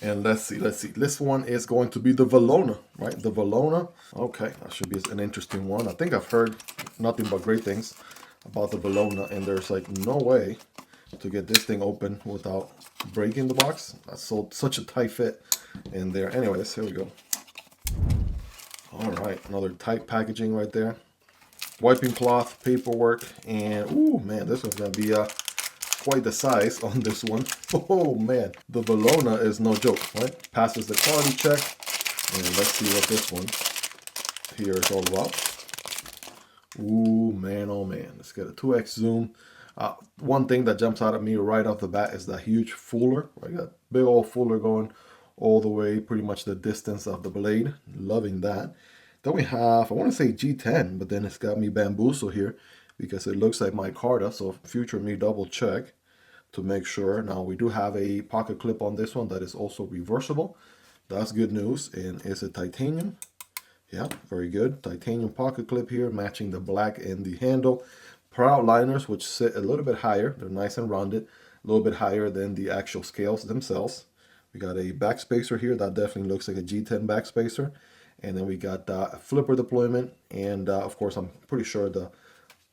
And let's see. This one is going to be the Velona, right? The Velona. Okay, that should be an interesting one. I think I've heard nothing but great things about the Velona, and there's like no way to get this thing open without breaking the box. That's such a tight fit in there. Anyways, here we go. All right, another tight packaging right there. Wiping cloth, paperwork, and ooh man, this one's gonna be quite the size on this one. Oh man, the Velona is no joke, right? Passes the quality check, and let's see what this one here is all about. Ooh man, oh man, let's get a 2x zoom. One thing that jumps out at me right off the bat is that huge fuller, right? That big old fuller going all the way, pretty much the distance of the blade. Loving that. Then we have, I want to say G10, but then it's got me bamboozled here because it looks like micarta, so future me double check to make sure. Now we do have a pocket clip on this one that is also reversible. That's good news. And is it titanium? Yeah, very good. Titanium pocket clip here, matching the black and the handle. Proud liners, which sit a little bit higher. They're nice and rounded, a little bit higher than the actual scales themselves. We got a backspacer here that definitely looks like a G10 backspacer. And then we got a flipper deployment. And of course, I'm pretty sure the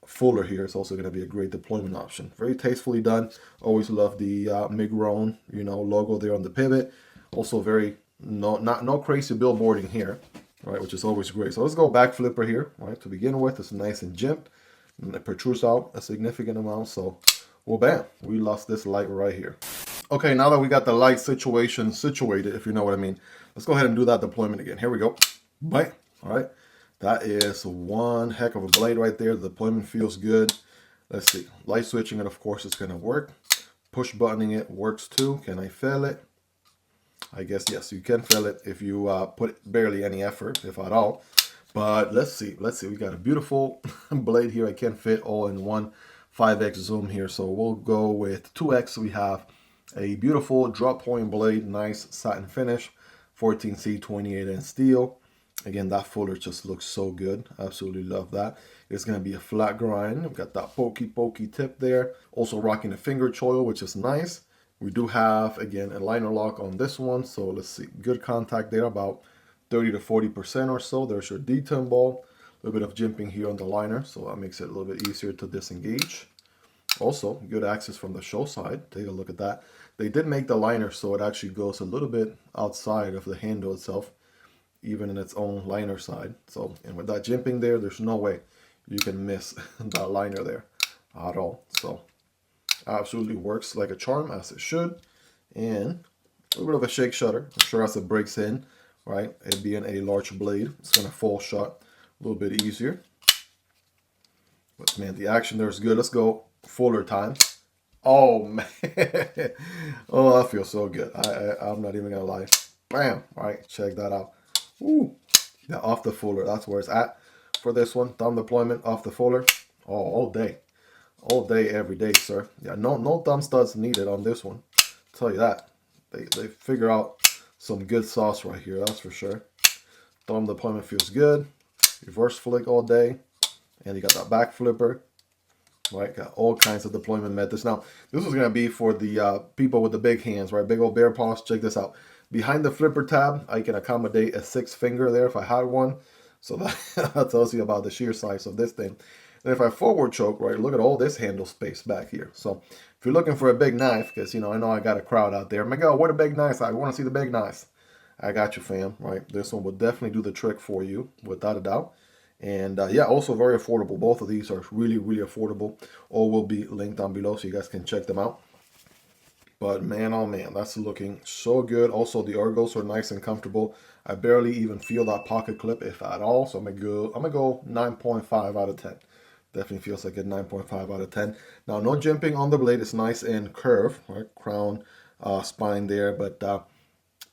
fuller here is also going to be a great deployment option. Very tastefully done. Always love the Miguron, logo there on the pivot. Also very, no crazy billboarding here, right, which is always great. So let's go back flipper here, right, to begin with. It's nice and jimped. And it protrudes out a significant amount. So, well, bam, we lost this light right here. Okay, now that we got the light situation situated, if you know what I mean, let's go ahead and do that deployment again. Here we go. Bye. All right. That is one heck of a blade right there. The deployment feels good. Let's see. Light switching it, of course, is going to work. Push buttoning it works too. Can I fail it? I guess, yes, you can fail it if you put barely any effort, if at all. But let's see. We got a beautiful blade here. I can't fit all in one 5x zoom here. So we'll go with 2x. We have a beautiful drop point blade. Nice satin finish. 14C 28N steel. Again, that fuller just looks so good. Absolutely love that. It's going to be a flat grind. We've got that pokey tip there. Also rocking a finger choil, which is nice. We do have, again, a liner lock on this one. So let's see. Good contact there, about 30 to 40% or so. There's your D10 ball. A little bit of jimping here on the liner. So that makes it a little bit easier to disengage. Also, good access from the show side. Take a look at that. They did make the liner so it actually goes a little bit outside of the handle itself, even in its own liner side. So, and with that jimping there, there's no way you can miss that liner there at all. So, absolutely works like a charm, as it should. And a little bit of a shake shutter. I'm sure as it breaks in, right, it being a large blade, it's going to fall shut a little bit easier. But man, the action there is good. Let's go fuller time. Oh man, oh, that feels so good. I'm not even gonna lie. Bam! All right, check that out. Ooh, yeah, off the fuller. That's where it's at for this one. Thumb deployment off the fuller. Oh, all day, every day, sir. Yeah, no thumb studs needed on this one. I'll tell you that. They figure out some good sauce right here. That's for sure. Thumb deployment feels good. Reverse flick all day, and you got that back flipper. Right, got all kinds of deployment methods. Now, this is going to be for the people with the big hands, right? Big old bear paws. Check this out. Behind the flipper tab, I can accommodate a 6 finger there if I had one. So that tells you about the sheer size of this thing. And if I forward choke, right, look at all this handle space back here. So if you're looking for a big knife, because, I know I got a crowd out there. Miguel, what a big knife. I want to see the big knives. I got you, fam, right? This one will definitely do the trick for you, without a doubt. And yeah, also very affordable. Both of these are really, really affordable. All will be linked down below so you guys can check them out. But man, oh man, that's looking so good. Also, the ergos are nice and comfortable. I barely even feel that pocket clip, if at all. So I'm gonna go 9.5 out of 10. Definitely feels like a 9.5 out of 10. Now, no jimping on the blade. It's nice and curved, right? Crown, spine there. But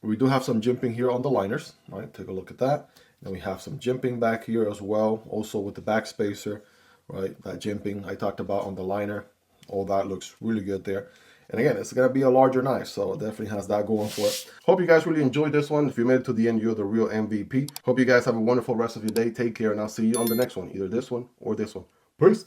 we do have some jimping here on the liners, right? Take a look at that. And we have some jimping back here as well, also with the back spacer, right? That jimping I talked about on the liner, all that looks really good there. And again, it's going to be a larger knife, so it definitely has that going for it. Hope you guys really enjoyed this one. If you made it to the end, you're the real MVP. Hope you guys have a wonderful rest of your day. Take care, and I'll see you on the next one, either this one or this one. Peace.